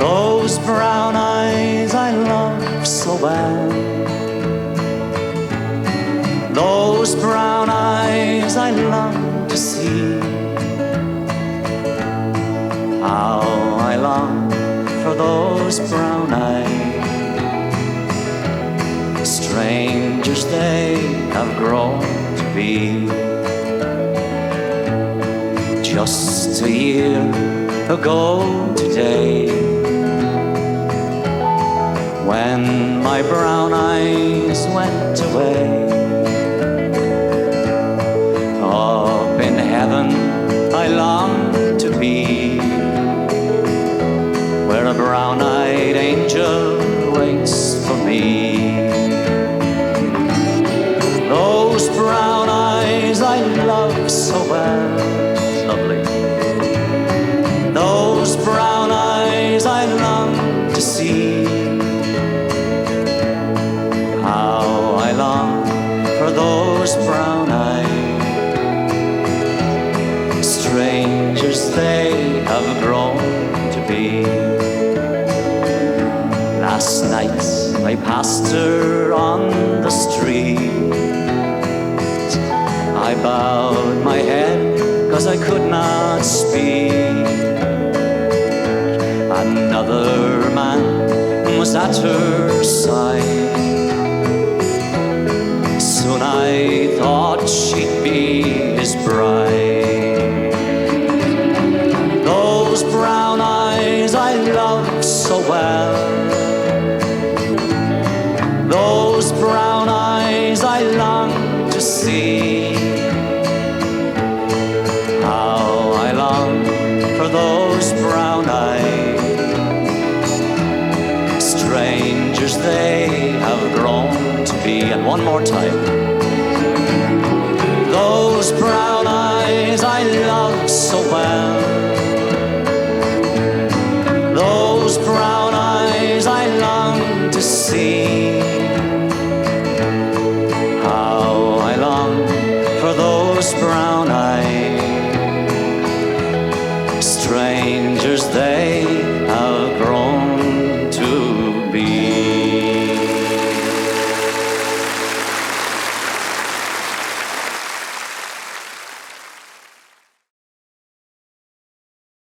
Those brown eyes I love so well. Those brown eyes I long to see. How I long for those brown eyes. Strangers they have grown to be. Just a year ago today, when my brown eyes went away. Up in heaven I long to be, where a brown-eyed angel waits for me. Those brown eyes I love so well, lovely. Those brown eyes I long to see. How I long for those brown eyes. Strangers they have grown to be. Last night I passed her on the street. I bowed my head 'cause I could not speak. Another man was at her side. Soon I thought she'd be his bride. Those brown eyes I love so well. Those brown eyes I long to see. How I long for those brown eyes. Strangers they have grown to be. And one more time. Those brown